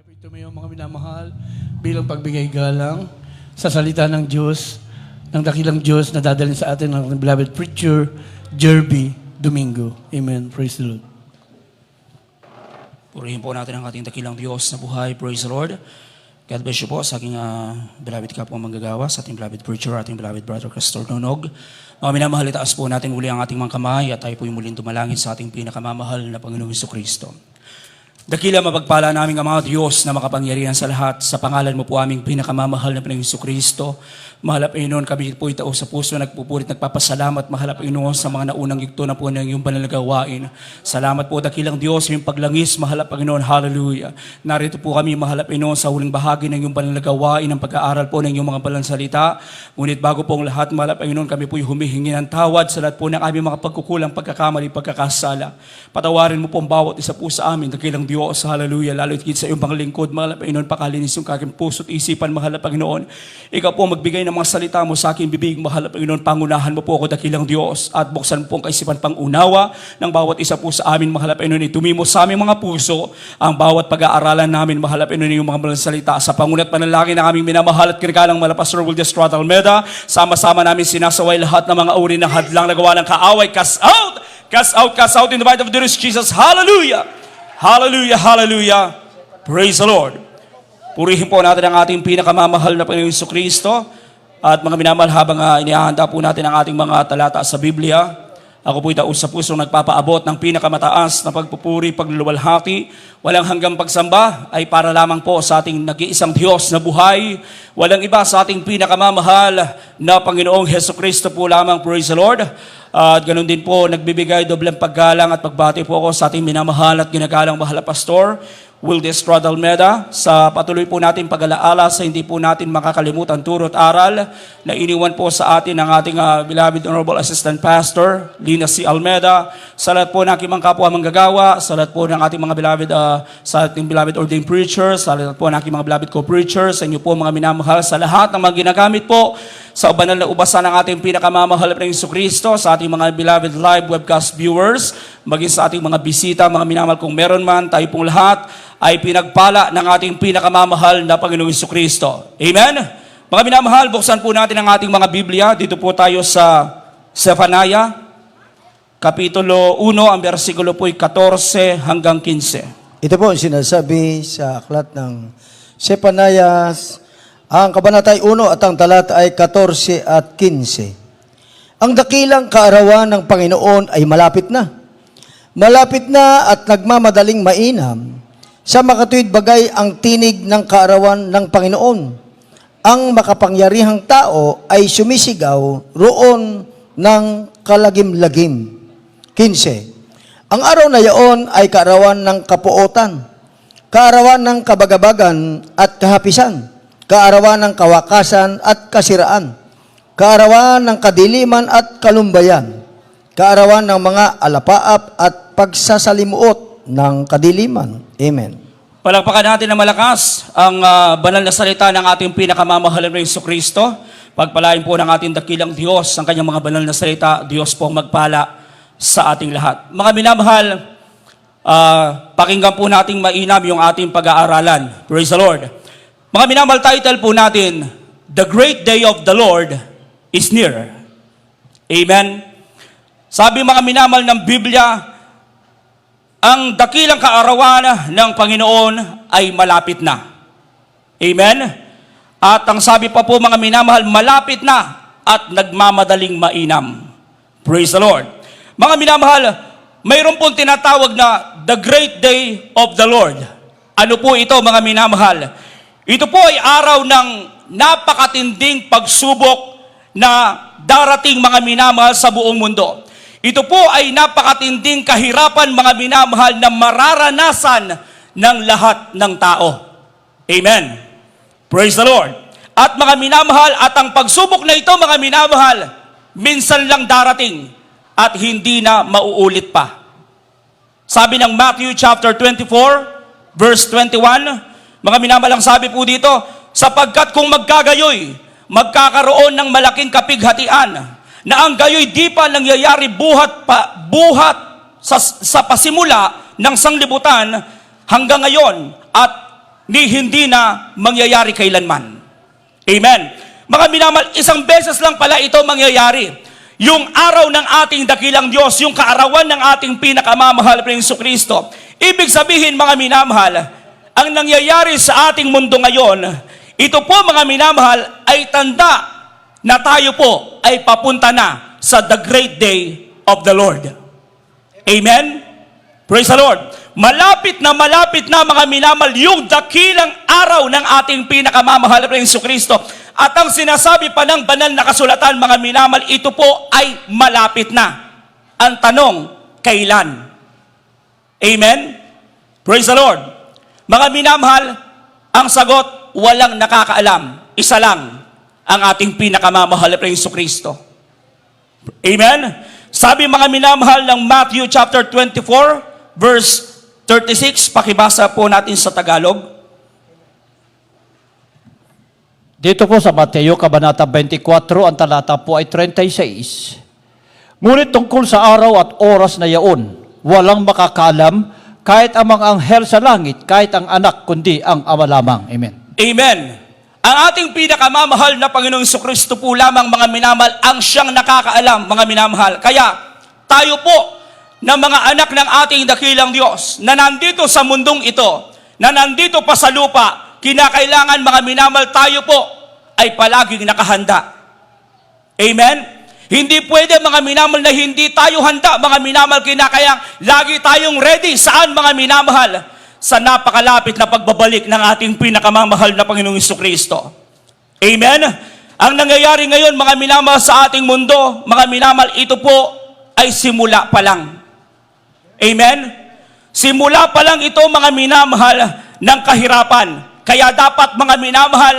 Ito may mga minamahal bilang pagbigay galang sa salita ng Diyos, ng dakilang Diyos na dadalhin sa atin ng beloved preacher, Jerby Domingo. Amen. Praise the Lord. Purihin po natin ang ating dakilang Diyos na buhay. Praise the Lord. God bless you po sa aking beloved kapwa manggagawa, sa ating beloved preacher, ating beloved brother Castor Nonog. Mga minamahal, itaas po natin muli ang ating mga kamay at tayo po yung muling dumalangin sa ating pinakamamahal na Panginoong Jesucristo. Dakila mapagpala naming Ama Diyos na makapangyarihan sa lahat, sa pangalan mo po aming pinakamamahal na Panginoong Jesucristo. Mahal Panginoon, kami po itao sa puso, nagpupurit, nagpapasalamat, mahal Panginoon sa mga naunang yugto na po ng iyong panalagawain. Salamat po, dakilang Diyos, yung paglangis, mahal Panginoon, hallelujah. Narito po kami, mahal Panginoon, sa huling bahagi ng iyong panalagawain, ng pag-aaral po ng iyong mga balansalita. Ngunit bago po ang lahat, mahal Panginoon, kami po yung humihingi ng tawad sa lahat po ng aming mga pagkukulang, pagkakamali, pagkakasala. Patawarin mo po ang bawat isa po sa amin, dakilang Diyos, hallelujah. Lalo higit sa iyong panglingkod, mahal Panginoon, pakalinis yung kaking puso't isipan, mahal Panginoon. Ikaw po magbigay ng mga salita mo sa aking bibig, mahal Panginoon, pangunahan mo po ako, dakilang Diyos, at buksan po ang kaisipan pangunawa ng bawat isa po sa amin, mahal Panginoon. Itumimo sa aming mga puso ang bawat pag-aaralan namin, mahal Panginoon, yung mga malang salita. Sa pangunat panalangin ng aming minamahal at kinagalang mala Pastor Wildes Trot Almeda, sama-sama namin sinasaway lahat ng mga uri ng hadlang nagawa ng kaaway. Cast out! Cast out! Cast out in the might of the Lord Jesus. Hallelujah! Hallelujah! Hallelujah! Praise the Lord! Purihin po natin ang ating pinakamamahal na Panginoong Jesucristo. At mga minamahal, habang inihahanda po natin ang ating mga talata sa Biblia, ako po itaos sa pusong nagpapaabot ng pinakamataas na pagpupuri, pagluluwalhati, walang hanggang pagsamba ay para lamang po sa ating nag-iisang Diyos na buhay. Walang iba sa ating pinakamamahal na Panginoong Jesucristo po lamang, praise the Lord. At ganun din po, nagbibigay dobleng paggalang at pagbati po ako sa ating minamahal at ginagalang mahal na Pastor Wildes Trot Almeda, sa patuloy po natin pag-alaala sa hindi po natin makakalimutan turo at aral na iniwan po sa atin ng ating beloved Honorable Assistant Pastor Lina C. Almeda, sa lahat po ng aking mga kapwa manggagawa, sa lahat po ng ating mga beloved, sa ating beloved ordained preachers, sa lahat po ng aking mga beloved co-preachers, sa inyo po mga minamahal, sa lahat ng mga ginagamit po sa banal na ubasan ng ating pinakamamahal na Jesucristo, sa ating mga beloved live webcast viewers, maging sa ating mga bisita, mga minamahal, kung meron man, tayo pong lahat ay pinagpala ng ating pinakamamahal na Panginoong Jesucristo. Amen? Mga minamahal, buksan po natin ang ating mga Biblia. Dito po tayo sa Zephaniah, Kapitulo 1, ang versikulo po ay 14 hanggang 15. Ito po ang sinasabi sa aklat ng Zephaniah, ang kabanata ay 1 at ang talata ay 14 at 15. Ang dakilang kaarawan ng Panginoon ay malapit na. Malapit na at nagmamadaling mainam. Sa makatuwid bagay ang tinig ng kaarawan ng Panginoon. Ang makapangyarihang tao ay sumisigaw roon ng kalagim-lagim. 15. Ang araw na yaon ay kaarawan ng kapuotan, kaarawan ng kabagabagan at kahapisan, kaarawan ng kawakasan at kasiraan, kaarawan ng kadiliman at kalumbayan, kaarawan ng mga alapaap at pagsasalimuot ng kadiliman. Amen. Palakpakan natin na malakas ang banal na salita ng ating pinakamamahal na Jesucristo. Pagpalain po ng ating dakilang Diyos ang kanyang mga banal na salita. Diyos po magpala sa ating lahat. Mga minamahal, pakinggan po nating mainam yung ating pag-aaralan. Praise the Lord. Mga minamahal, title po natin, The Great Day of the Lord is Near. Amen. Sabi mga minamahal ng Biblia, ang dakilang kaarawan ng Panginoon ay malapit na. Amen? At ang sabi pa po mga minamahal, malapit na at nagmamadaling mainam. Praise the Lord. Mga minamahal, mayroon pong tinatawag na the great day of the Lord. Ano po ito mga minamahal? Ito po ay araw ng napakatinding pagsubok na darating mga minamahal sa buong mundo. Ito po ay napakatinding kahirapan mga minamahal na mararanasan ng lahat ng tao. Amen. Praise the Lord. At mga minamahal, at ang pagsubok na ito mga minamahal, minsan lang darating at hindi na mauulit pa. Sabi ng Matthew chapter 24, verse 21, mga minamahal, ang sabi po dito, sapagkat kung magkagayoy, magkakaroon ng malaking kapighatian, na ang gayoy di pa nangyayari buhat sa pasimula ng sanglibutan hanggang ngayon, at ni hindi na mangyayari kailanman. Amen. Mga minamahal, isang beses lang pala ito mangyayari. Yung araw ng ating dakilang Diyos, yung kaarawan ng ating pinakamamahal na Jesucristo. Ibig sabihin, mga minamahal, ang nangyayari sa ating mundo ngayon, ito po mga minamahal ay tanda na tayo po ay papunta na sa the great day of the Lord. Amen? Praise the Lord. Malapit na mga minamahal yung dakilang araw ng ating pinakamamahal na Jesucristo. At ang sinasabi pa ng banal na kasulatan, mga minamahal, ito po ay malapit na. Ang tanong, kailan? Amen? Praise the Lord. Mga minamahal, ang sagot, walang nakakaalam. Isa lang ang ating pinakamamahal na Jesucristo. Amen? Sabi mga minamahal ng Matthew chapter 24, verse 36, pakibasa po natin sa Tagalog. Dito po sa Mateo, Kabanata 24, ang talata po ay 36. Ngunit tungkol sa araw at oras na yaon, walang makakalam, kahit ang mga anghel sa langit, kahit ang anak, kundi ang Ama lamang. Amen. Amen. Ang ating pinakamamahal na Panginoong Jesucristo po lamang, mga minamahal, ang siyang nakakaalam, mga minamahal. Kaya tayo po na mga anak ng ating dakilang Diyos na nandito sa mundong ito, na nandito pa sa lupa, kinakailangan, mga minamahal, tayo po ay palaging nakahanda. Amen? Hindi pwede, mga minamahal, na hindi tayo handa, mga minamahal, kinakailangan lagi tayong ready. Saan, mga minamahal? Sa napakalapit na pagbabalik ng ating pinakamamahal na Panginoong Jesucristo. Amen? Ang nangyayari ngayon, mga minamahal, sa ating mundo, mga minamahal, ito po ay simula pa lang. Amen? Simula pa lang ito, mga minamahal, ng kahirapan. Kaya dapat, mga minamahal,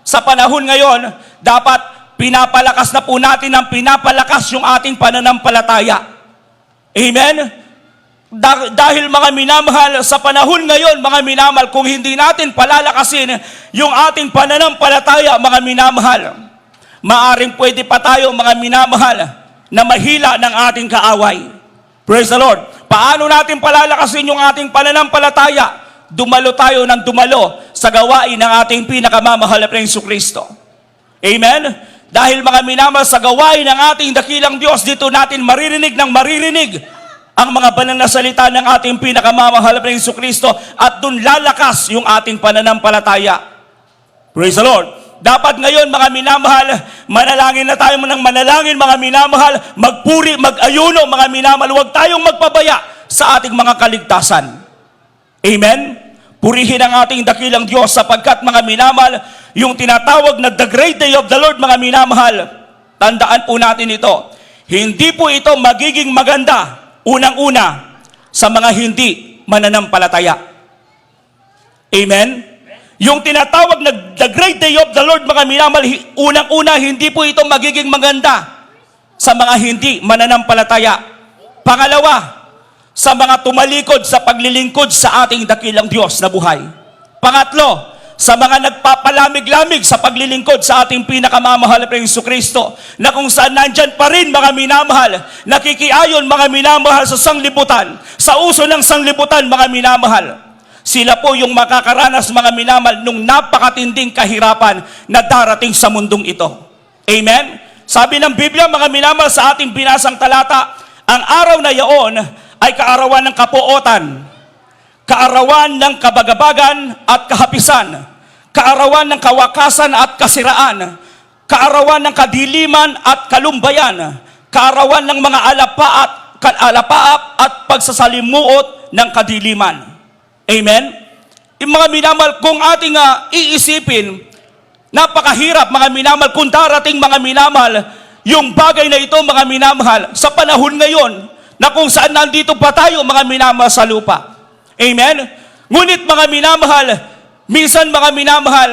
sa panahon ngayon, dapat pinapalakas na po natin ng pinapalakas yung ating pananampalataya. Amen? Dahil mga minamahal, sa panahon ngayon, mga minamahal, kung hindi natin palalakasin yung ating pananampalataya, mga minamahal, maaring pwede pa tayo, mga minamahal, na mahila ng ating kaaway. Praise the Lord. Paano natin palalakasin yung ating pananampalataya? Dumalo tayo ng dumalo sa gawain ng ating pinakamamahal na Jesucristo. Amen? Dahil mga minamahal, sa gawain ng ating dakilang Diyos, dito natin maririnig ang mga banal na salita ng ating pinakamamahal na Jesucristo at dun lalakas yung ating pananampalataya. Praise the Lord. Dapat ngayon, mga minamahal, manalangin na tayo ng manalangin, mga minamahal, magpuri, mag-ayuno, mga minamahal, huwag tayong magpabaya sa ating mga kaligtasan. Amen? Purihin ang ating dakilang Diyos sapagkat, mga minamahal, yung tinatawag na the great day of the Lord, mga minamahal, tandaan po natin ito. Hindi po ito magiging maganda, unang-una, sa mga hindi mananampalataya. Amen? Yung tinatawag na the great day of the Lord, mga minamahal, unang-una, hindi po ito magiging maganda sa mga hindi mananampalataya. Pangalawa, sa mga tumalikod sa paglilingkod sa ating dakilang Diyos na buhay. Pangatlo, sa mga nagpapalamig-lamig sa paglilingkod sa ating pinakamamahal na Jesucristo, na kung saan nandyan pa rin, mga minamahal, nakikiayon, mga minamahal, sa sanglibutan, sa uso ng sanglibutan, mga minamahal. Sila po yung makakaranas, mga minamahal, nung napakatinding kahirapan na darating sa mundong ito. Amen? Sabi ng Biblia, mga minamahal, sa ating binasang talata, ang araw na yaon ay kaarawan ng kapuotan, kaarawan ng kabagabagan at kahapisan, kaarawan ng kawakasan at kasiraan, kaarawan ng kadiliman at kalumbayan, kaarawan ng mga alapaap at pagsasalimuot ng kadiliman. Amen? Yung mga minamahal, kung ating iisipin, napakahirap, mga minamahal, kung darating, mga minamahal, yung bagay na ito, mga minamahal, sa panahon ngayon, na kung saan nandito pa tayo, mga minamahal, sa lupa. Amen? Ngunit, mga minamahal, minsan, mga minamahal,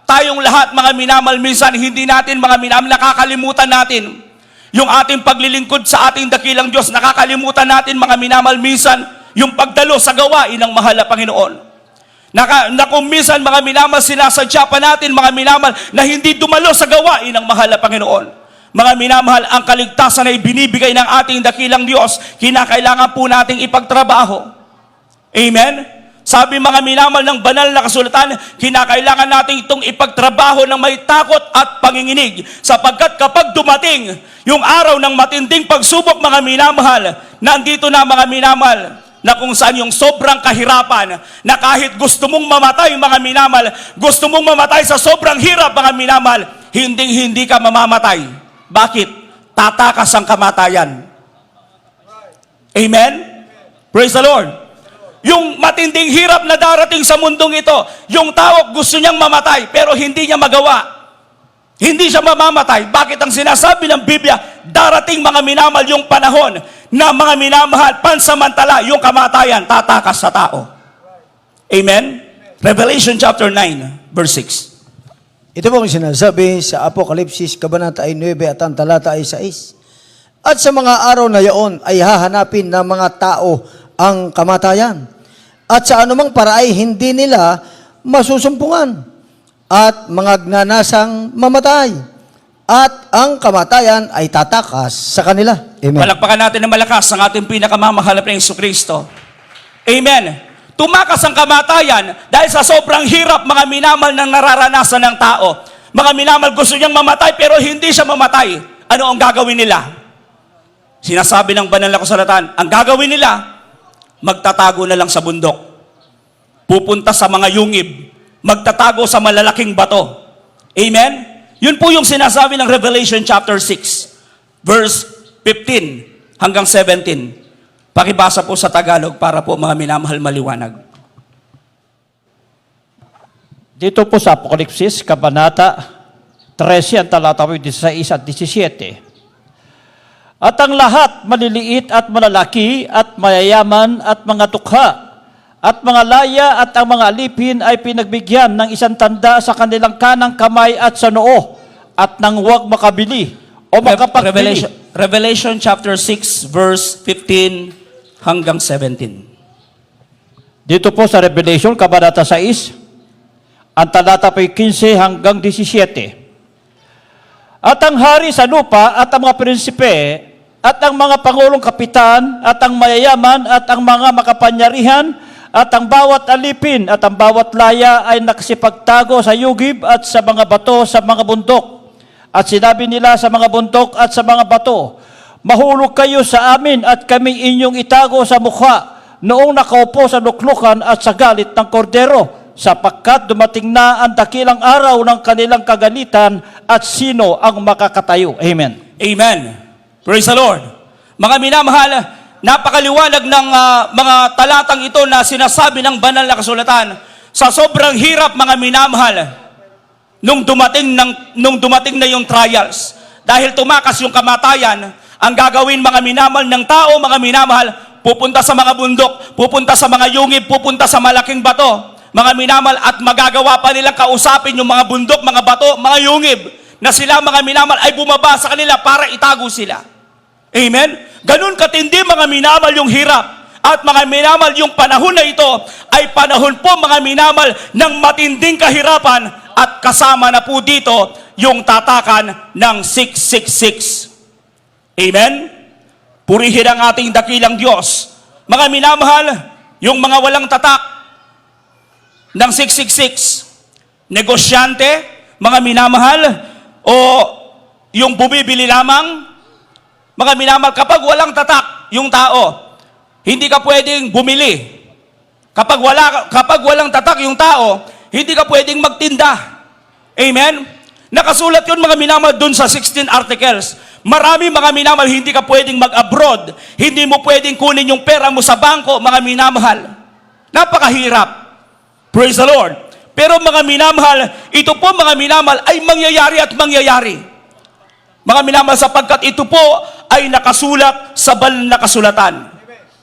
tayong lahat, mga minamahal, minsan, hindi natin, mga minamahal, nakakalimutan natin yung ating paglilingkod sa ating dakilang Diyos. Nakakalimutan natin, mga minamahal, minsan, yung pagdalo sa gawain ng mahal na Panginoon. Na kung minsan, mga minamahal, sinasadya pa natin, mga minamahal, na hindi dumalo sa gawain ng mahal na Panginoon. Mga minamahal, ang kaligtasan ay binibigay ng ating dakilang Diyos. Kinakailangan po nating ipagtrabaho. Amen? Sabi mga minamahal ng banal na kasulatan, kinakailangan natin itong ipagtrabaho ng may takot at panginginig. Sapagkat kapag dumating yung araw ng matinding pagsubok mga minamahal, nandito na mga minamahal, na kung saan yung sobrang kahirapan, na kahit gusto mong mamatay mga minamahal, gusto mong mamatay sa sobrang hirap mga minamahal, hindi ka mamamatay. Bakit? Tatakas ang kamatayan. Amen? Praise the Lord. Yung matinding hirap na darating sa mundong ito, yung tao gusto niyang mamatay, pero hindi niya magawa. Hindi siya mamamatay. Bakit ang sinasabi ng Biblia, darating mga minamahal yung panahon na mga minamahal, pansamantala, yung kamatayan, tatakas sa tao. Amen? Revelation chapter 9, verse 6. Ito po ang sinasabi sa Apokalipsis, Kabanata ay 9 at ang talata ay 6. At sa mga araw na yaon ay hahanapin ng mga tao ang kamatayan. At sa anumang paraay hindi nila masusumpungan. At mga gnanasang mamatay. At ang kamatayan ay tatakas sa kanila. Amen. Palakpakan natin ng malakas ang ating pinakamamahal na Jesucristo. Amen. Tumakas ang kamatayan dahil sa sobrang hirap mga minamahal ng nararanasan ng tao. Mga minamahal gusto niyang mamatay pero hindi siya mamatay. Ano ang gagawin nila? Sinasabi ng banal na kasulatan, ang gagawin nila, magtatago na lang sa bundok. Pupunta sa mga yungib. Magtatago sa malalaking bato. Amen? Yun po yung sinasabi ng Revelation chapter 6, verse 15 hanggang 17. Pakibasa po sa Tagalog para po mga minamahal maliwanag. Dito po sa Apokalipsis, Kabanata 13, ang talata 16 at 17. At ang lahat, maliliit at malalaki, at mayayaman, at mga tukha, at mga laya, at ang mga alipin ay pinagbigyan ng isang tanda sa kanilang kanang kamay at sa noo, at nang huwag makabili o makapagbili. Revelation chapter 6, verse 15 hanggang 17. Dito po sa Revelation, Kabanata 6, ang talata 15 hanggang 17. At ang hari sa lupa at ang mga prinsipe at ang mga pangulong kapitan at ang mayayaman at ang mga makapanyarihan at ang bawat alipin at ang bawat laya ay nakasipagtago sa yugib at sa mga bato sa mga bundok. At sinabi nila sa mga bundok at sa mga bato, mahulog kayo sa amin at kami inyong itago sa mukha noong nakaupo sa luklukan at sa galit ng kordero, sapagkat dumating na ang dakilang araw ng kanilang kagalitan at sino ang makakatayo. Amen. Amen. Praise the Lord. Mga minamahal, napakaliwanag ng mga talatang ito na sinasabi ng banal na kasulatan. Sa sobrang hirap mga minamahal, nung dumating na yung trials, dahil tumakas yung kamatayan, ang gagawin mga minamahal ng tao, mga minamahal, pupunta sa mga bundok, pupunta sa mga yungib, pupunta sa malaking bato, mga minamahal, at magagawa pa nilang kausapin yung mga bundok, mga bato, mga yungib, na sila mga minamahal ay bumaba sa kanila para itago sila. Amen? Ganun katindi mga minamahal yung hirap. At mga minamahal, yung panahon na ito ay panahon po mga minamahal ng matinding kahirapan at kasama na po dito yung tatakan ng 666. Amen? Purihin ang ating dakilang Diyos. Mga minamahal, yung mga walang tatak ng 666, negosyante, mga minamahal, o yung bumibili lamang, mga minamahal, kapag walang tatak yung tao, hindi ka pwedeng bumili. Kapag walang tatak yung tao, hindi ka pwedeng magtinda. Amen? Nakasulat yun mga minamahal dun sa 16 articles. Marami mga minamahal, hindi ka pwedeng mag-abroad. Hindi mo pwedeng kunin yung pera mo sa bangko, mga minamahal. Napakahirap. Praise the Lord. Pero mga minamahal, ito po mga minamahal ay mangyayari at mangyayari. Mga minamahal, sapagkat ito po ay nakasulat sa banal na kasulatan.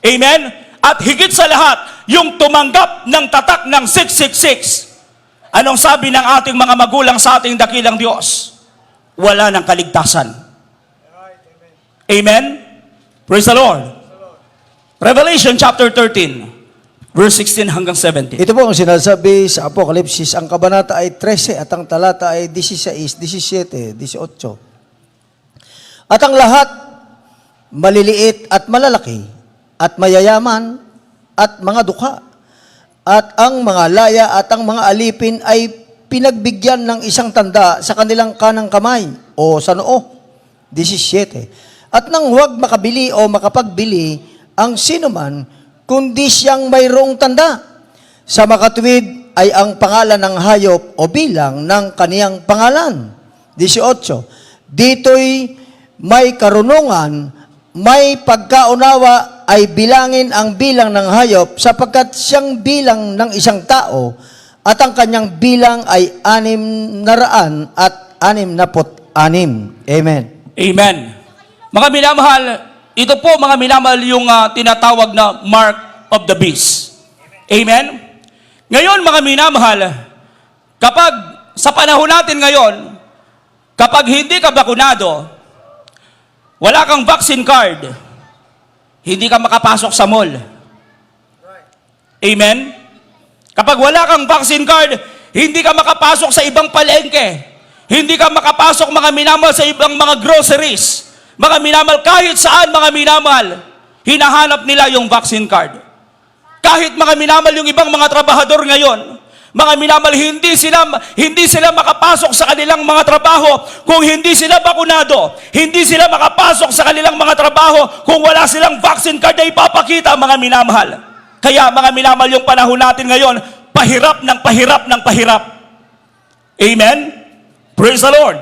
Amen? At higit sa lahat, yung tumanggap ng tatak ng 666. Anong sabi ng ating mga magulang sa ating dakilang Diyos? Wala ng kaligtasan. Amen? Praise the Lord. Revelation chapter 13. Verse 16 hanggang 17. Ito po ang sinasabi sa Apokalipsis. Ang kabanata ay 13 at ang talata ay 16, 17, 18. At ang lahat, maliliit at malalaki, at mayayaman, at mga dukha, at ang mga laya at ang mga alipin ay pinagbigyan ng isang tanda sa kanilang kanang kamay o sa noo. 17. At nang huwag makabili o makapagbili ang sinuman, kundi siyang mayroong tanda. Sa makatuwid ay ang pangalan ng hayop o bilang ng kaniyang pangalan. 18. Dito'y may karunungan, may pagkaunawa ay bilangin ang bilang ng hayop sapagkat siyang bilang ng isang tao at ang kanyang bilang ay 666. Amen. Amen. Mga minamahal, ito po mga minamahal yung tinatawag na mark of the beast. Amen? Ngayon mga minamahal, kapag sa panahon natin ngayon, kapag hindi ka bakunado, wala kang vaccine card, hindi ka makapasok sa mall. Amen? Kapag wala kang vaccine card, hindi ka makapasok sa ibang palengke. Hindi ka makapasok mga minamahal sa ibang mga groceries. Mga minamahal, kahit saan mga minamahal, hinahanap nila yung vaccine card. Kahit mga minamahal yung ibang mga trabahador ngayon, mga minamahal, hindi sila makapasok sa kanilang mga trabaho kung hindi sila bakunado. Hindi sila makapasok sa kanilang mga trabaho kung wala silang vaccine card na ipapakita, mga minamahal. Kaya mga minamahal, yung panahon natin ngayon, pahirap ng pahirap ng pahirap. Amen? Praise the Lord.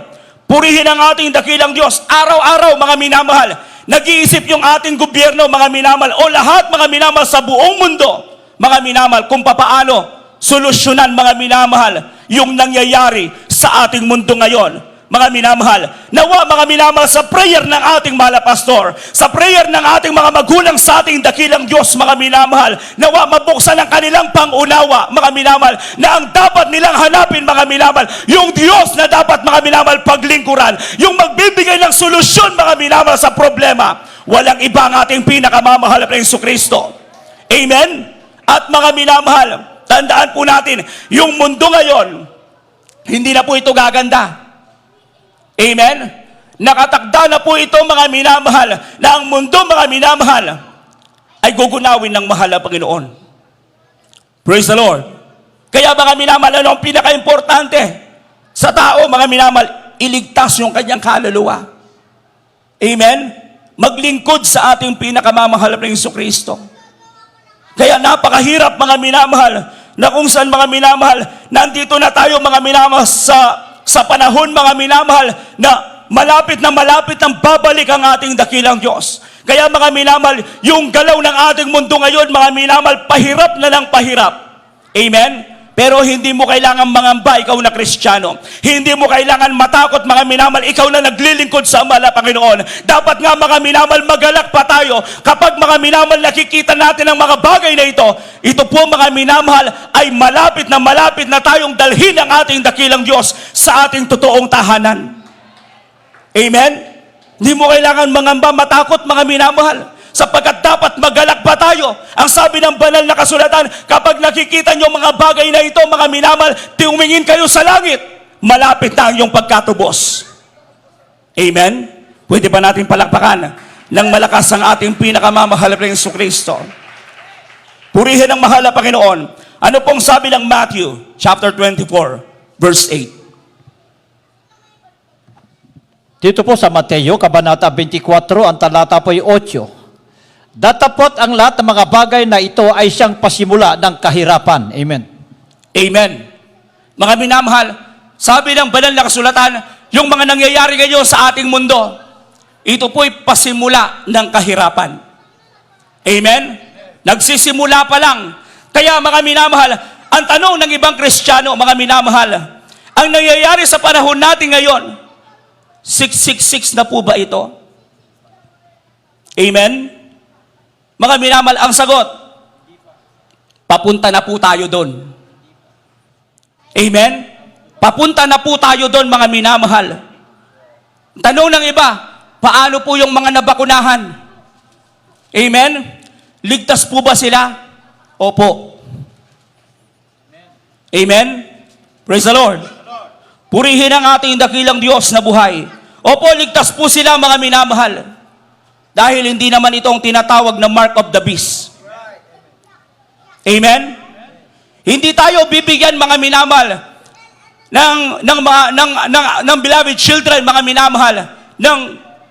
Purihin ang ating dakilang Diyos. Araw-araw, mga minamahal, nag-iisip yung ating gobyerno, mga minamahal, o lahat, mga minamahal, sa buong mundo, mga minamahal, kung papaano solusyonan, mga minamahal, yung nangyayari sa ating mundo ngayon. Mga minamahal, nawa mga minamahal, sa prayer ng ating mahal na pastor, sa prayer ng ating mga magulang sa ating dakilang Diyos, mga minamahal, nawa mabuksan ang kanilang pangunawa, mga minamahal, na ang dapat nilang hanapin, mga minamahal, yung Diyos na dapat, mga minamahal, paglingkuran, yung magbibigay ng solusyon, mga minamahal, sa problema. Walang iba ang ating pinakamamahal na Jesucristo. Amen? At mga minamahal, tandaan po natin, yung mundo ngayon, hindi na po ito gaganda. Amen? Nakatakda na po ito, mga minamahal, na ang mundo, mga minamahal, ay gugunawin ng mahal na Panginoon. Praise the Lord. Kaya mga minamahal, ano ang pinaka-importante sa tao, mga minamahal? Iligtas yung kanyang kaluluwa. Amen? Maglingkod sa ating pinakamamahal na Jesucristo. Kaya napakahirap, mga minamahal, na kung saan, mga minamahal, nandito na tayo, mga minamahal, sa panahon, mga minamahal, na malapit nang babalik ang ating dakilang Diyos. Kaya mga minamahal, yung galaw ng ating mundo ngayon, mga minamahal, pahirap na ng pahirap. Amen? Pero hindi mo kailangan mangamba, ikaw na Kristiyano. Hindi mo kailangan matakot, mga minamahal, ikaw na naglilingkod sa mahal na Panginoon. Dapat nga, mga minamahal, magalak pa tayo kapag, mga minamahal, nakikita natin ang mga bagay na ito. Ito po, mga minamahal, ay malapit na tayong dalhin ang ating dakilang Diyos sa ating totoong tahanan. Amen? Hindi mo kailangan mangamba, matakot, mga minamahal, sapagkat dapat magalak pa tayo. Ang sabi ng banal na kasulatan, kapag nakikita nyo mga bagay na ito, mga minamahal, tumingin kayo sa langit. Malapit na ang iyong pagkatubos. Amen? Pwede ba natin palakpakan ng malakas ang ating pinakamamahal na Jesucristo? Purihin ang mahal na Panginoon. Ano pong sabi ng Matthew chapter 24, verse 8? Dito po sa Mateo, Kabanata 24, ang talata po ay 8. Datapot ang lahat ng mga bagay na ito ay siyang pasimula ng kahirapan. Amen. Amen. Mga minamahal, sabi ng banal na kasulatan, yung mga nangyayari ngayon sa ating mundo, ito po'y pasimula ng kahirapan. Amen? Nagsisimula pa lang. Kaya mga minamahal, ang tanong ng ibang Kristiyano, mga minamahal, ang nangyayari sa panahon natin ngayon, 666 na po ba ito? Amen? Mga minamahal, ang sagot, papunta na po tayo doon. Amen? Papunta na po tayo doon, mga minamahal. Tanong ng iba, paano po yung mga nabakunahan? Amen? Ligtas po ba sila? Opo. Amen? Praise the Lord. Purihin ang ating dakilang Diyos na buhay. Opo, ligtas po sila, mga minamahal. Dahil hindi naman itong tinatawag na mark of the beast. Amen? Hindi tayo bibigyan, mga minamahal, ng beloved children, mga minamahal, ng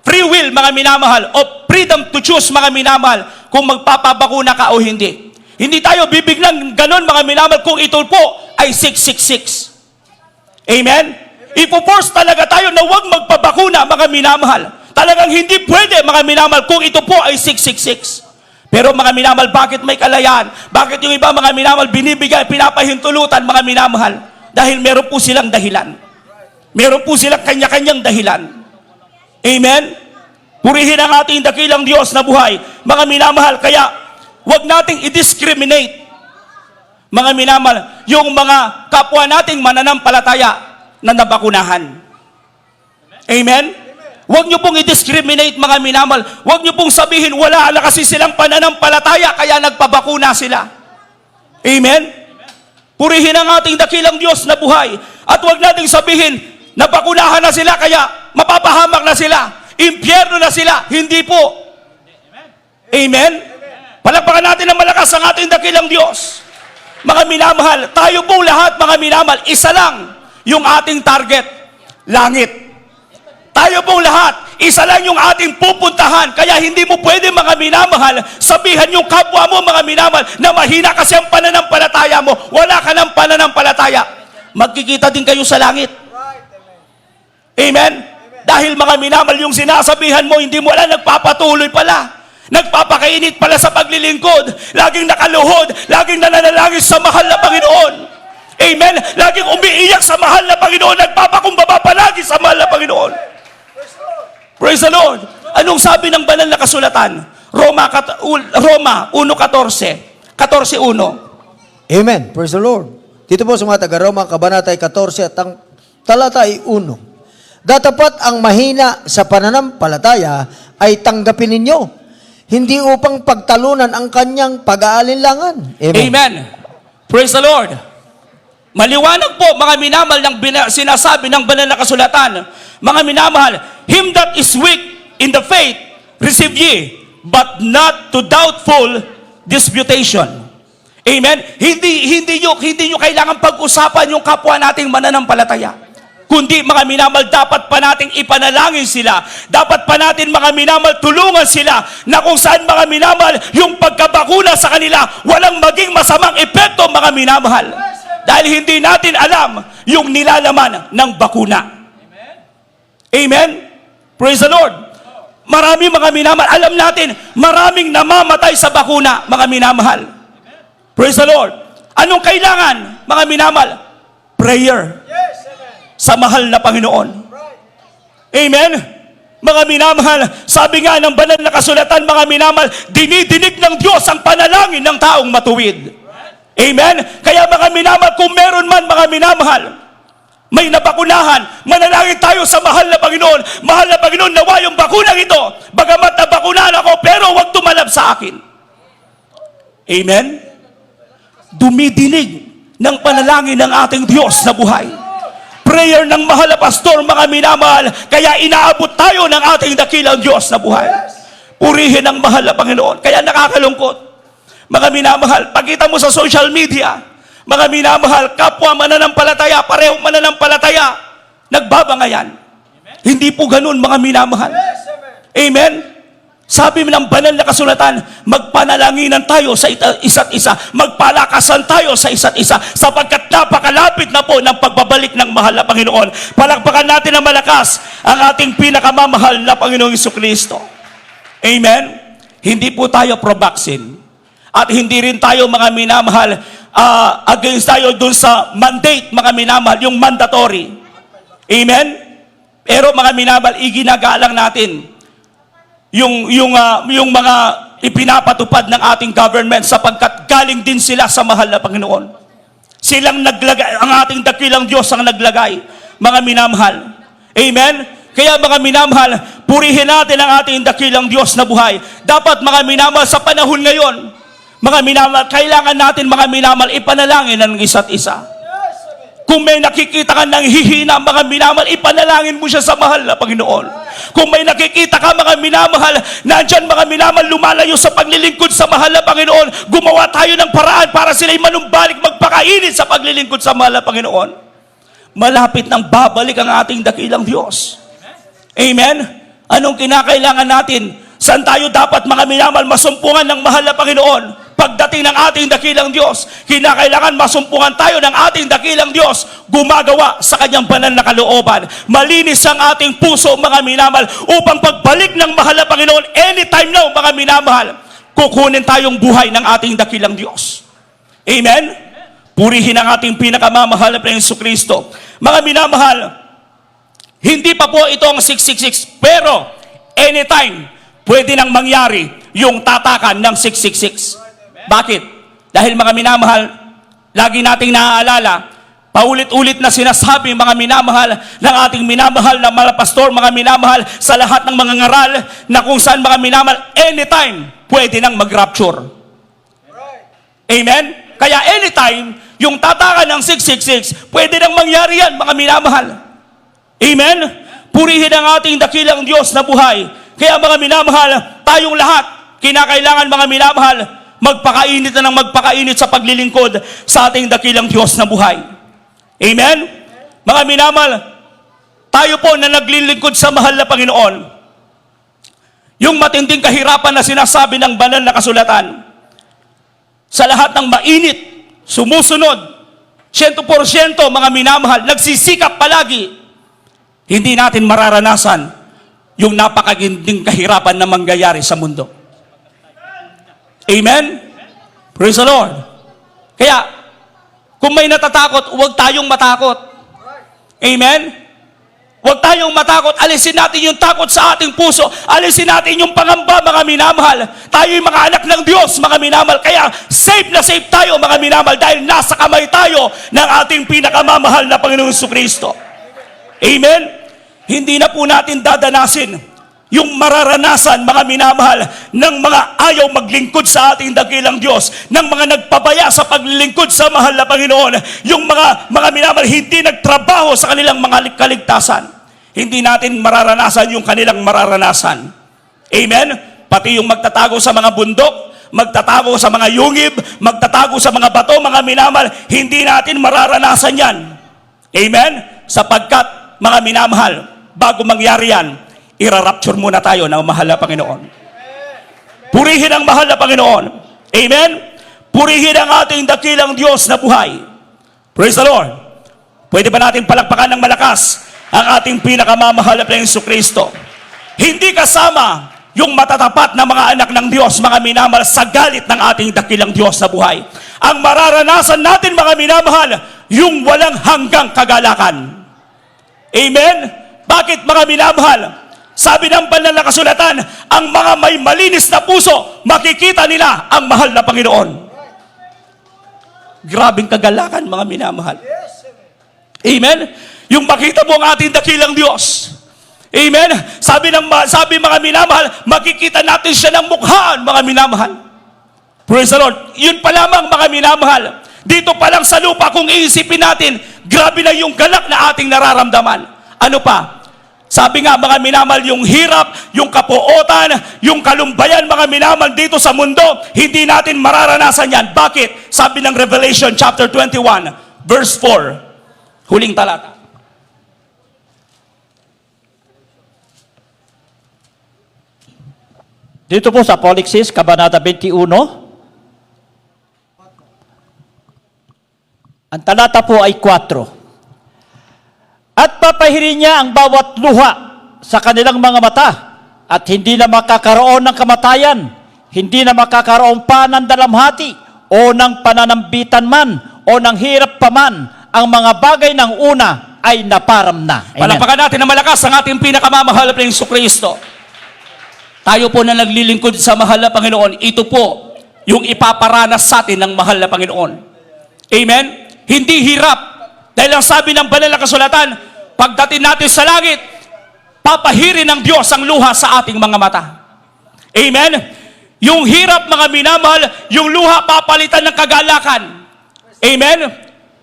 free will, mga minamahal, o freedom to choose, mga minamahal, kung magpapabakuna ka o hindi. Hindi tayo bibigyan ganon, mga minamahal, kung ito po ay 666. Amen? Ipo-force talaga tayo na huwag magpabakuna, mga minamahal. Talagang hindi pwede, mga minamahal, kung ito po ay 666. Pero mga minamahal, bakit may kalayaan? Bakit yung iba, mga minamahal, binibigay, pinapahintulutan, mga minamahal? Dahil meron po silang dahilan. Meron po silang kanya-kanyang dahilan. Amen? Purihin ang ating dakilang Diyos na buhay. Mga minamahal, kaya huwag nating i-discriminate, mga minamahal, yung mga kapwa nating mananampalataya na nabakunahan. Amen? Huwag niyo pong i-discriminate, mga minamahal. Huwag niyo pong sabihin, wala na kasi silang pananampalataya, kaya nagpabakuna sila. Amen? Purihin ang ating dakilang Diyos na buhay. At huwag nating sabihin, nabakunahan na sila, kaya mapapahamak na sila. Impyerno na sila. Hindi po. Amen? Palakpakan natin ng malakas ang ating dakilang Diyos. Mga minamahal, tayo pong lahat, mga minamahal, isa lang yung ating target, langit. Tayo pong lahat, isa lang yung ating pupuntahan. Kaya hindi mo pwede, mga minamahal, sabihan yung kapwa mo, mga minamahal, na mahina kasi ang pananampalataya mo. Wala ka ng pananampalataya. Magkikita din kayo sa langit. Amen? Dahil, mga minamahal, yung sinasabihan mo, hindi mo alam, nagpapatuloy pala. Nagpapakainit pala sa paglilingkod. Laging nakaluhod. Laging nananalangin sa mahal na Panginoon. Amen? Laging umiiyak sa mahal na Panginoon. Nagpapakumbaba palagi sa mahal na Panginoon. Praise the Lord. Anong sabi ng banal na kasulatan? Roma 1:14. 14:1. Amen. Praise the Lord. Dito po sa mga taga-Roma, Kabanata 14 at ang talata ay 1. Datapat ang mahina sa pananampalataya ay tanggapin ninyo, hindi upang pagtalunan ang kanyang pag-aalinlangan. Amen. Amen. Praise the Lord. Maliwanag po, mga minamahal, ng sinasabi ng banal na kasulatan. Mga minamahal, him that is weak in the faith, receive ye, but not to doubtful disputation. Amen? Hindi nyo kailangan pag-usapan yung kapwa nating mananampalataya. Kundi, mga minamahal, dapat pa nating ipanalangin sila. Dapat pa natin, mga minamahal, tulungan sila na kung saan, mga minamahal, yung pagkabakuna sa kanila, walang maging masamang epekto, mga minamahal. Dahil hindi natin alam yung nilalaman ng bakuna. Amen? Praise the Lord. Marami, mga minamahal, alam natin, maraming namamatay sa bakuna, mga minamahal. Praise the Lord. Anong kailangan, mga minamahal? Prayer. Sa mahal na Panginoon. Amen? Mga minamahal, sabi nga ng banal na kasulatan, mga minamahal, dinidinig ng Diyos ang panalangin ng taong matuwid. Amen? Kaya, mga minamahal, kung meron man, mga minamahal, may nabakunahan, manalangin tayo sa mahal na Panginoon. Mahal na Panginoon, nawa yung bakunang ito. Bagamat nabakunahan ako, pero huwag tumalab sa akin. Amen? Dumidinig ng panalangin ng ating Diyos na buhay. Prayer ng mahal na pastor, mga minamahal, kaya inaabot tayo ng ating dakilang Diyos na buhay. Purihin ang mahal na Panginoon. Kaya nakakalungkot. Mga minamahal, pagkita mo sa social media, mga minamahal, kapwa mananampalataya, parehong mananampalataya, nagbabangayan. Hindi po ganun, mga minamahal. Amen? Sabi ng banal na kasulatan, magpanalanginan tayo sa isa't isa, magpalakasan tayo sa isa't isa, sapagkat napakalapit na po ng pagbabalik ng mahal na Panginoon. Palakpakan natin ng malakas ang ating pinakamamahal na Panginoong Jesucristo. Amen? Hindi po tayo pro-vaccine. At hindi rin tayo, mga minamahal, against tayo dun sa mandate, mga minamahal, yung mandatory. Amen? Pero, mga minamahal, iginagalang natin yung mga ipinapatupad ng ating government sapagkat galing din sila sa mahal na Panginoon. Silang naglagay, ang ating dakilang Diyos ang naglagay, mga minamahal. Amen? Kaya, mga minamahal, purihin natin ang ating dakilang Diyos na buhay. Dapat, mga minamahal, sa panahon ngayon, mga minamahal, kailangan natin, mga minamahal, ipanalangin ng isa't isa. Kung may nakikita ka ng hihina, mga minamahal, ipanalangin mo siya sa mahal na Panginoon. Kung may nakikita ka mga minamahal, nandyan mga minamahal lumalayo sa paglilingkod sa mahal na Panginoon, gumawa tayo ng paraan para sila'y manumbalik, magpakainit sa paglilingkod sa mahal na Panginoon. Malapit nang babalik ang ating dakilang Diyos. Amen? Anong kinakailangan natin? Saan tayo dapat mga minamahal masumpungan ng mahal na Panginoon? Pagdating ng ating dakilang Diyos, kinakailangan masumpungan tayo ng ating dakilang Diyos, gumagawa sa kanyang banal na kalooban. Malinis ang ating puso, mga minamahal, upang pagbalik ng mahal na Panginoon, anytime now, mga minamahal, kukunin tayong buhay ng ating dakilang Diyos. Amen? Purihin ang ating pinakamamahal na Jesucristo. Mga minamahal, hindi pa po ito ang 666, pero anytime, pwede nang mangyari yung tatakan ng 666. Bakit? Dahil mga minamahal, lagi nating naaalala, paulit-ulit na sinasabi mga minamahal ng ating minamahal na mga pastor, mga minamahal sa lahat ng mga ngaral na kung saan mga minamahal, anytime, pwede nang mag-rapture. Amen? Kaya anytime, yung tatakan ng 666, pwede nang mangyari yan, mga minamahal. Amen? Purihin ang ating dakilang Diyos na buhay. Kaya mga minamahal, tayong lahat, kinakailangan mga minamahal, magpakainit na ng magpakainit sa paglilingkod sa ating dakilang Diyos na buhay. Amen? Mga minamahal, tayo po na naglilingkod sa mahal na Panginoon, yung matinding kahirapan na sinasabi ng banal na kasulatan, sa lahat ng mainit, sumusunod, 100% mga minamahal, nagsisikap palagi, hindi natin mararanasan yung napakaginding kahirapan na mangyayari sa mundo. Amen? Praise the Lord. Kaya, kung may natatakot, huwag tayong matakot. Amen? Huwag tayong matakot. Alisin natin yung takot sa ating puso. Alisin natin yung pangamba, mga minamahal. Tayo'y mga anak ng Diyos, mga minamahal. Kaya, safe na safe tayo, mga minamahal, dahil nasa kamay tayo ng ating pinakamamahal na Panginoong Jesucristo. Amen? Hindi na po natin dadanasin yung mararanasan, mga minamahal, ng mga ayaw maglingkod sa ating dakilang Diyos, ng mga nagpabaya sa paglilingkod sa mahal na Panginoon, yung mga minamahal, hindi nagtrabaho sa kanilang mga kaligtasan. Hindi natin mararanasan yung kanilang mararanasan. Amen? Pati yung magtatago sa mga bundok, magtatago sa mga yungib, magtatago sa mga bato, mga minamahal, hindi natin mararanasan yan. Amen? Sapagkat, mga minamahal, bago mangyari yan, irarapture muna tayo ng mahal na Panginoon. Purihin ang mahal na Panginoon. Amen? Purihin ang ating dakilang Diyos na buhay. Praise the Lord. Pwede ba natin palakpakan ng malakas ang ating pinakamamahal na Jesucristo? Hindi kasama yung matatapat na mga anak ng Diyos, mga minamahal, sa galit ng ating dakilang Diyos na buhay. Ang mararanasan natin, mga minamahal, yung walang hanggang kagalakan. Amen? Bakit, mga minamahal? Sabi ng banal na kasulatan, ang mga may malinis na puso, makikita nila ang mahal na Panginoon. Grabing kagalakan, mga minamahal. Amen? Yung makita mo ang ating dakilang Diyos. Amen? Sabi mga minamahal, makikita natin siya ng mukhaan, mga minamahal. Praise the Lord. Yun pa lamang, mga minamahal. Dito pa lang sa lupa, kung iisipin natin, grabe na yung galak na ating nararamdaman. Ano pa? Sabi nga, mga minamahal, yung hirap, yung kapuotan, yung kalumbayan, mga minamahal, dito sa mundo, hindi natin mararanasan yan. Bakit? Sabi ng Revelation chapter 21, verse 4, huling talata. Dito po sa Apokalipsis, Kabanata 21, ang talata po ay 4. At papahirin niya ang bawat luha sa kanilang mga mata at hindi na makakaroon ng kamatayan, hindi na makakaroon pa ng dalamhati o ng pananambitan man o ng hirap pa man. Ang mga bagay ng una ay naparam na. Amen. Palapakan natin na malakas ang ating pinakamamahal na Jesucristo. Tayo po na naglilingkod sa mahal na Panginoon, ito po yung ipaparanas sa atin ng mahal na Panginoon. Amen? Hindi hirap. Dahil ang sabi ng banal na kasulatan, pagdating natin sa langit, papahirin ng Diyos ang luha sa ating mga mata. Amen? Yung hirap, mga minamahal, yung luha papalitan ng kagalakan. Amen?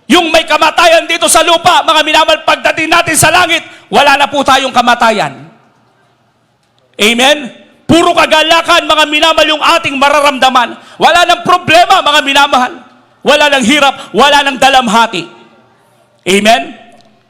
Yung may kamatayan dito sa lupa, mga minamahal, pagdating natin sa langit, wala na po tayong kamatayan. Amen? Puro kagalakan, mga minamahal, yung ating mararamdaman. Wala nang problema, mga minamahal. Wala nang hirap, wala nang dalamhati. Amen?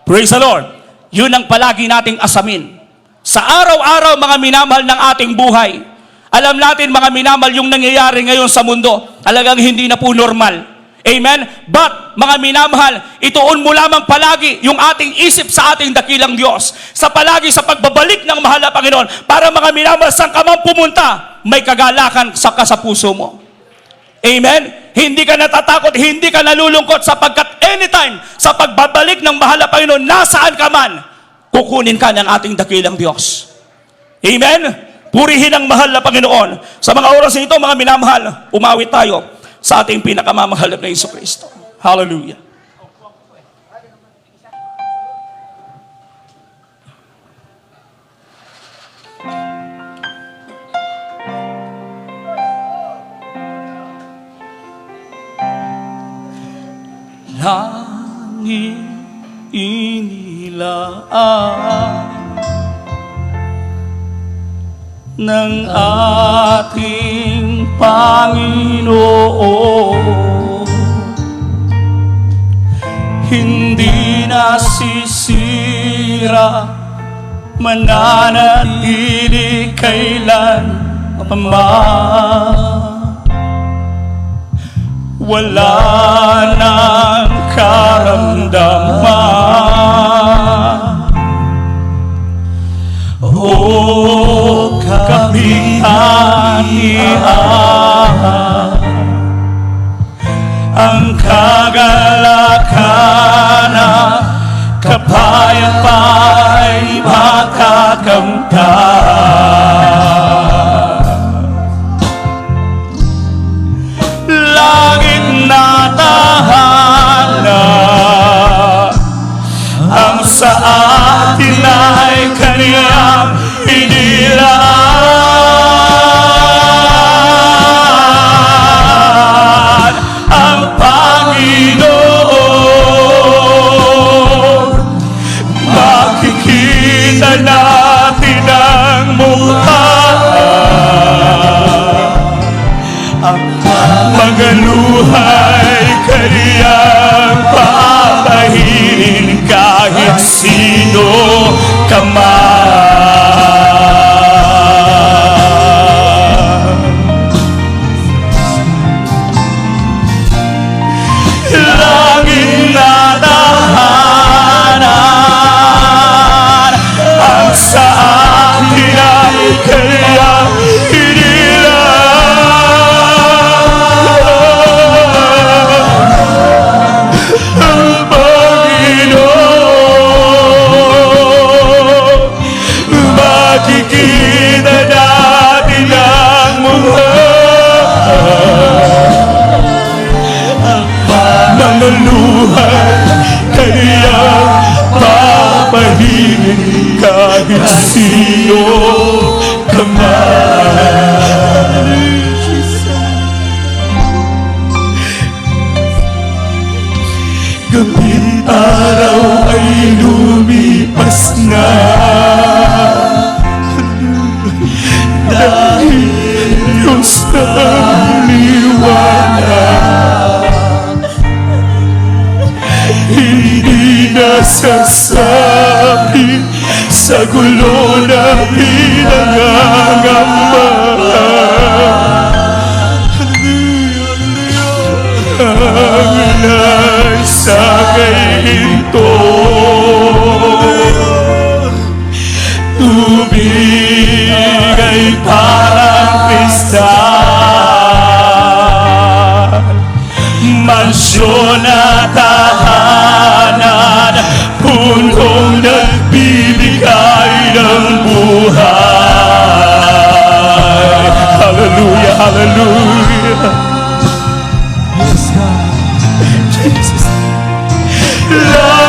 Praise the Lord. Yun ang palagi nating asamin. Sa araw-araw, mga minamahal, ng ating buhay, alam natin, mga minamahal, yung nangyayari ngayon sa mundo, talagang hindi na po normal. Amen? But, mga minamahal, ituon mo lamang palagi yung ating isip sa ating dakilang Diyos. Sa palagi sa pagbabalik ng mahal na Panginoon, para mga minamahal, saan ka man pumunta, may kagalakan sa puso mo. Amen? Hindi ka natatakot, hindi ka nalulungkot, sapagkat anytime, sa pagbabalik ng mahal na Panginoon, nasaan ka man, kukunin ka ng ating dakilang Diyos. Amen? Purihin ang mahal na Panginoon. Sa mga oras nito, mga minamahal, umawit tayo sa ating pinakamamahal na Jesucristo. Hallelujah. Langit inilaan ng ating Panginoon, hindi nasisira, mananatili kailan paman. Wala nang karamdaman o kapighatian, ang kagalakan at kapayapa'y makakamtan. Langit na tahanan, ang sa atin ay kaniyang inilaan. Ang Panginoon, makikita natin ang mukha. Mga luhay kaniyang papahirin kahit sino ka man. Langit na tahanan, ang sa atin ay kaniyang makikita natin ang mukha. Mga luhay kaniyang papahirin kahit sino ka man. Gabi't araw ay lumipas na, dahil Diyos ang liwanag, hindi nasasabi sa gulo na pinangangamba. Ang nagsagay ito, tubig ay parang kristal, mansyon at tahanan, punong nagbibigay ng buhay. Hallelujah, hallelujah. Yes, God. Jesus. Love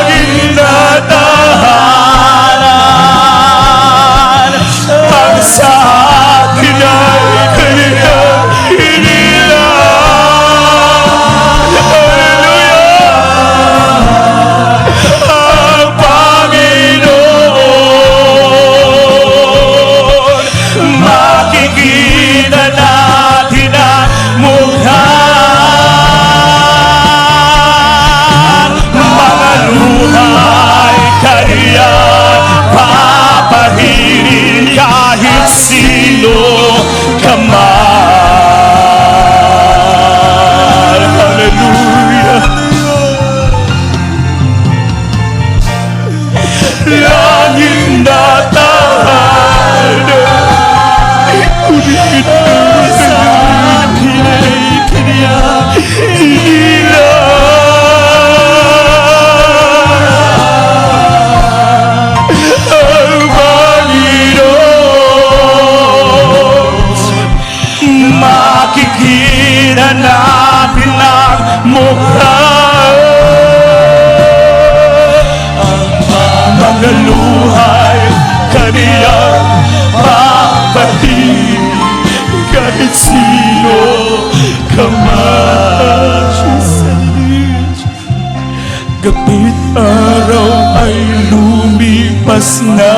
araw ay lumipas na.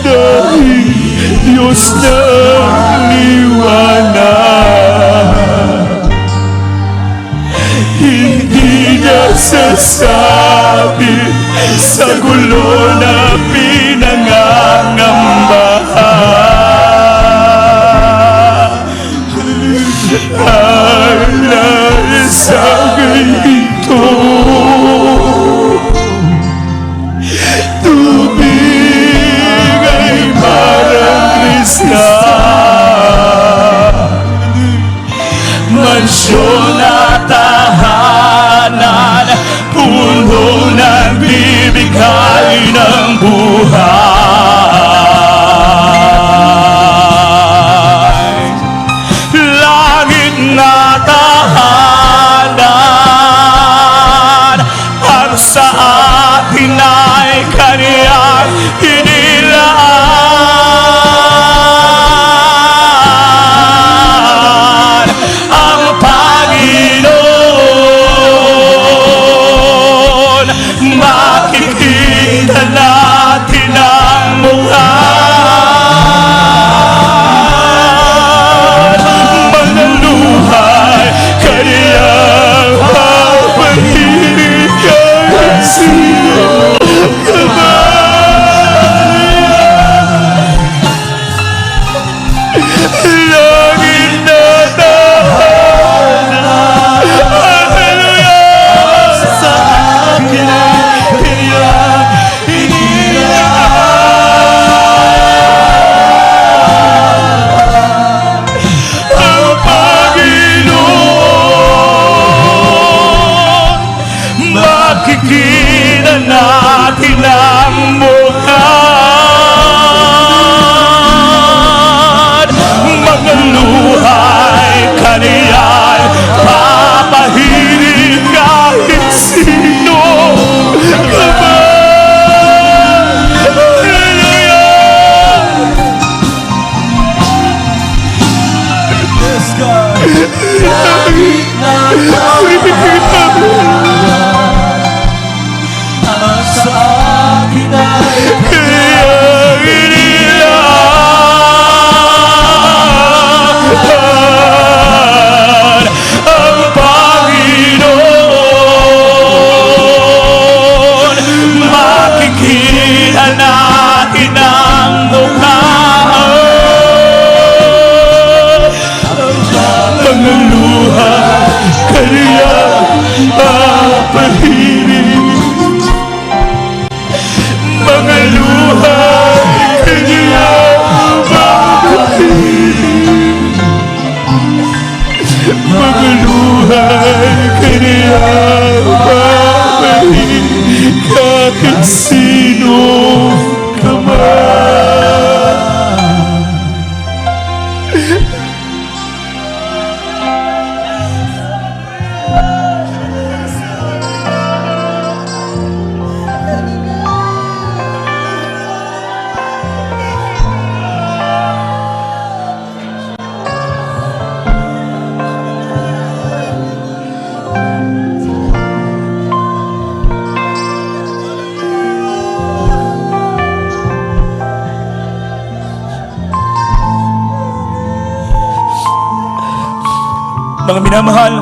Dahil Diyos na liwanag, hindi nasasabi sa gulo na pinangangambahan. Alay sa ganito, tubig ay parang kristal, mansyon at tahanan, puno nagbibigay ng buhay. Langit na tahanan, ang sa atin ay kaniyang inilaan. Ang Panginoon, makikita natin ang mukha. Mga luhay, kaniyang papahirin kahit sino ka ba. Langit na tahanan, hallelujah, sa akin ay kaniyang inilaan. Ang Panginoon, makikita natin ang mukha. Mga luhay, kaniya'y papahirin kahit sino ka ba. Hallelujah! Langit na ang sa akin ay kaniyang inilaan. Ang Panginoon, makikita natin ang mukha. Mga luhay, kaniyang papahirin. Mga luhay, kaniyang papahirin. Mga luhay, kaniyang papahirin kahit sino ka man. Mga minamahal,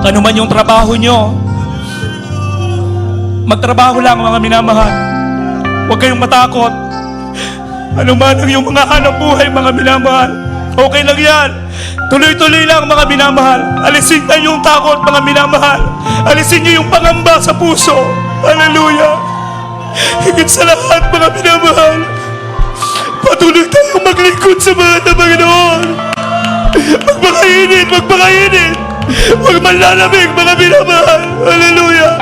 ano man yung trabaho nyo, magtrabaho lang mga minamahal. Huwag kayong matakot. Ano man ang iyong mga hanap buhay mga minamahal, okay lang yan. Tuloy-tuloy lang mga minamahal. Alisin na yung takot mga minamahal. Alisin nyo yung pangamba sa puso. Hallelujah. Higit sa lahat mga minamahal, patuloy tayong maglingkod sa mga na Panginoon. Magpakainit, magpakainit. Huwag manlalamig mga minamahal. Hallelujah.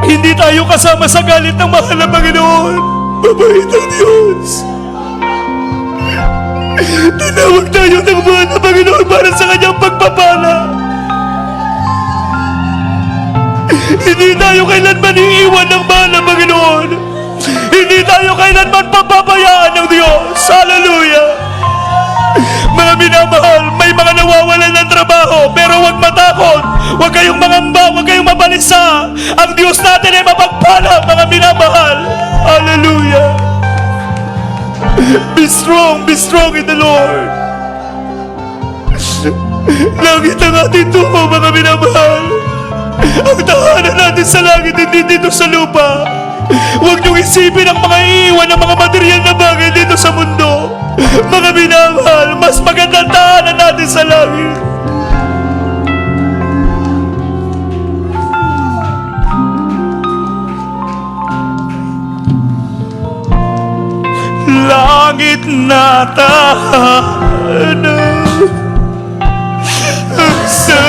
Hindi tayo kasama sa galit ng mahal na Panginoon. Mabait ang Diyos. Tinawag tayo ng mahal na Panginoon para sa kanyang pagpapala. Hindi tayo kailanman iiwan ng mahal na Panginoon. Hindi tayo kailanman papabayaan ng Diyos. Hallelujah. Mga minamahal, may mga nawawalan ng trabaho, pero huwag matakot, huwag kayong mangamba, huwag kayong mabalisa. Ang Diyos natin ay mapagpala, mga minamahal. Hallelujah. Be strong in the Lord. Langit ang ating tuho, mga minamahal. Ang tahanan natin sa langit, hindi dito sa lupa. Huwag niyong isipin ang mga iiwan ng mga material na bagay dito sa mundo. Mga minamahal, mas magandang tahanan natin sa langit. Langit na tahanan, ang sa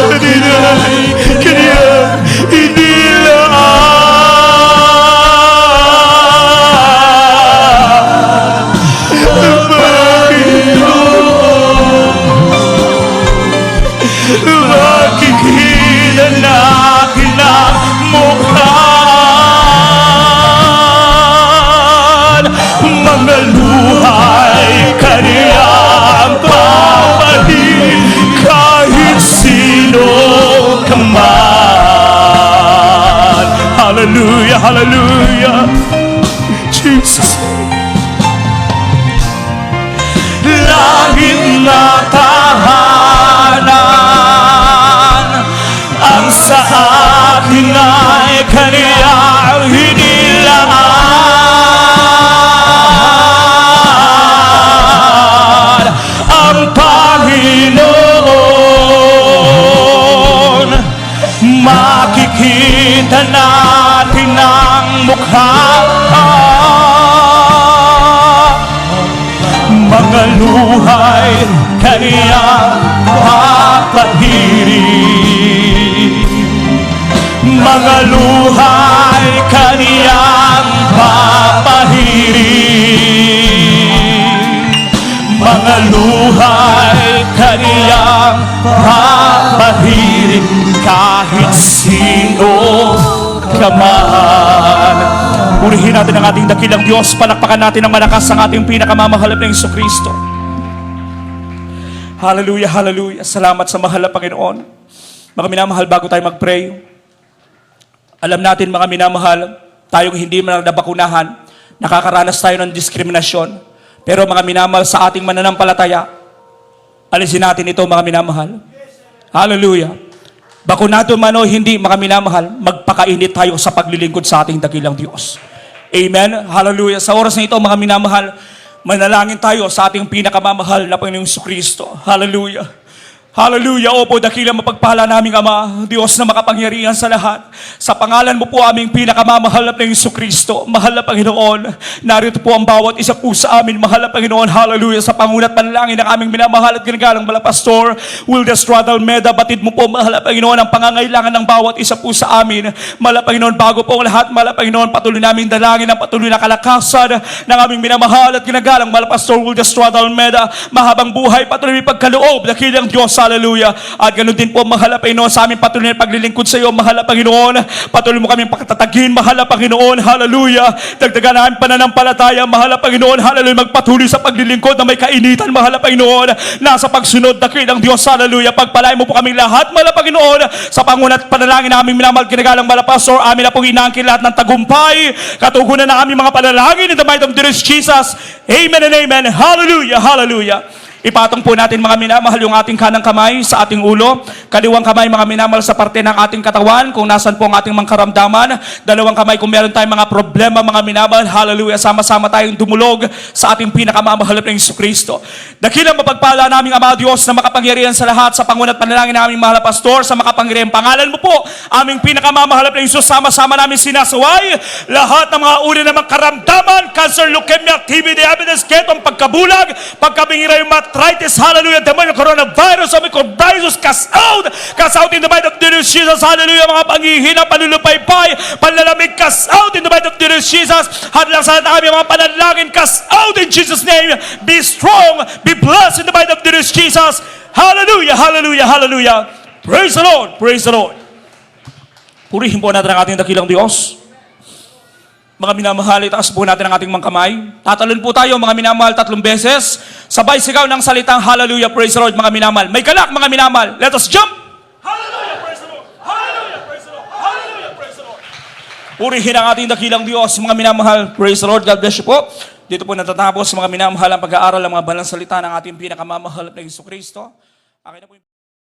atin ay kanyang inilaan. Makikita natin ang mukha, mga luhay kaniyang papahin kahit sino ka man. Hallelujah, hallelujah, Jesus. Langit na tahanan, ang sa atin ay kaniyang hinilaan. Ang Panginoon, makikita natin ang mukha, mga luhay kaniyang papahirin, mga luhay kaniyang papahirin, mga luhay kaniyang papahirin kahit sino ka man. Purihin natin ang ating dakilang Diyos, palakpakan natin ang malakas ang ating pinakamamahal na Jesucristo. Hallelujah, hallelujah. Salamat sa mahal na Panginoon. Mga minamahal, bago tayo mag-pray, alam natin mga minamahal, tayong hindi man nabakunahan, nakakaranas tayo ng diskriminasyon. Pero mga minamahal, sa ating mananampalataya, alisin natin ito mga minamahal. Hallelujah. Bakunado man o hindi, mga minamahal, magpakainit tayo sa paglilingkod sa ating dakilang Diyos. Amen. Hallelujah. Sa oras na ito, mga minamahal, manalangin tayo sa ating pinakamamahal na Panginoong Jesucristo. Hallelujah. Hallelujah. Opo, dakilang mapagpala naming Ama, Diyos na makapangyarihan sa lahat. Sa pangalan mo po aming pinakamamahal na Jesucristo, mahal na Panginoon, narito po ang bawat isa po sa amin, mahal na Panginoon. Hallelujah. Sa pangunat panalangin ng aming minamahal at ginagalang Pastor Wilder Stradal Meda, batid mo po, mahal na Panginoon, ang pangangailangan ng bawat isa po sa amin. Mahal na Panginoon, bago po ang lahat, mahal na Panginoon, patuloy namin dalangin ang patuloy na kalakasan ng aming minamahal at ginagalang Pastor Wilder Stradal Meda, mahabang buhay, patuloy pagkaloob, dakilang Diyos. Hallelujah. At ganoon din po, mahal na Panginoon, sa aming patuloy na paglilingkod sa iyo, mahal na Panginoon. Patuloy mo kaming pagtatagin, mahal na Panginoon. Hallelujah. Dagdagan namin pananampalataya, mahal na Panginoon. Hallelujah. Magpatuloy sa paglilingkod na may kainitan, mahal na Panginoon. Nasa pagsunod, dakilang Diyos. Hallelujah. Pagpalain mo po kaming lahat, mahal na Panginoon. Sa pangunat panalangin namin minamahal ginagalang Pastor, amin na pong inangkin lahat ng tagumpay, katugunan na aming mga panalangin in the might of the Lord Jesus. Amen and amen. Hallelujah. Hallelujah. Ipatong po natin mga minamahal yung ating kanang kamay sa ating ulo, kaliwang kamay mga minamahal sa parte ng ating katawan, kung nasan po ang ating mga karamdaman, dalawang kamay kung meron tayong mga problema mga minamahal. Hallelujah, sama-sama tayong dumulog sa ating pinakamamahal na Jesucristo. Dakilang mapagpala naming Ama Diyos na makapangyarihan sa lahat, sa pangunat panalangin naming mahal na Pastor, sa makapangyarihan pangalan mo po, aming pinakamamahal na Jesus, sama-sama namin sinasaway lahat ng mga uri ng mga karamdaman, cancer, leukemia, TB, diabetes, ketong, pagkabulag, pagkabingira yung arthritis, hallelujah, demon, coronavirus, microvirus, cast out in the might of the Lord Jesus, hallelujah, mga panghihina, panlulupaypay, panlalamig, cast out in the might of the Lord Jesus, hadlang sa lahat ng mga panalangin, cast out in Jesus' name, be strong, be blessed in the might of the Lord Jesus, hallelujah, hallelujah, hallelujah, praise the Lord, praise the Lord. Purihin po natin ang ating dakilang Diyos. Mga minamahal, itaas po natin ang ating mga kamay. Tatalon po tayo, mga minamahal, 3 beses. Sabay sigaw ng salitang hallelujah, praise the Lord, mga minamahal. May galak, mga minamahal. Let us jump! Hallelujah, praise the Lord! Hallelujah, praise the Lord! Hallelujah, praise the Lord! Purihin ang ating dakilang Diyos, mga minamahal. Praise the Lord, God bless you po. Dito po natatapos, mga minamahal, ang pag-aaral ng mga balang salita ng ating pinakamamahal na Jesucristo. Akin na po yung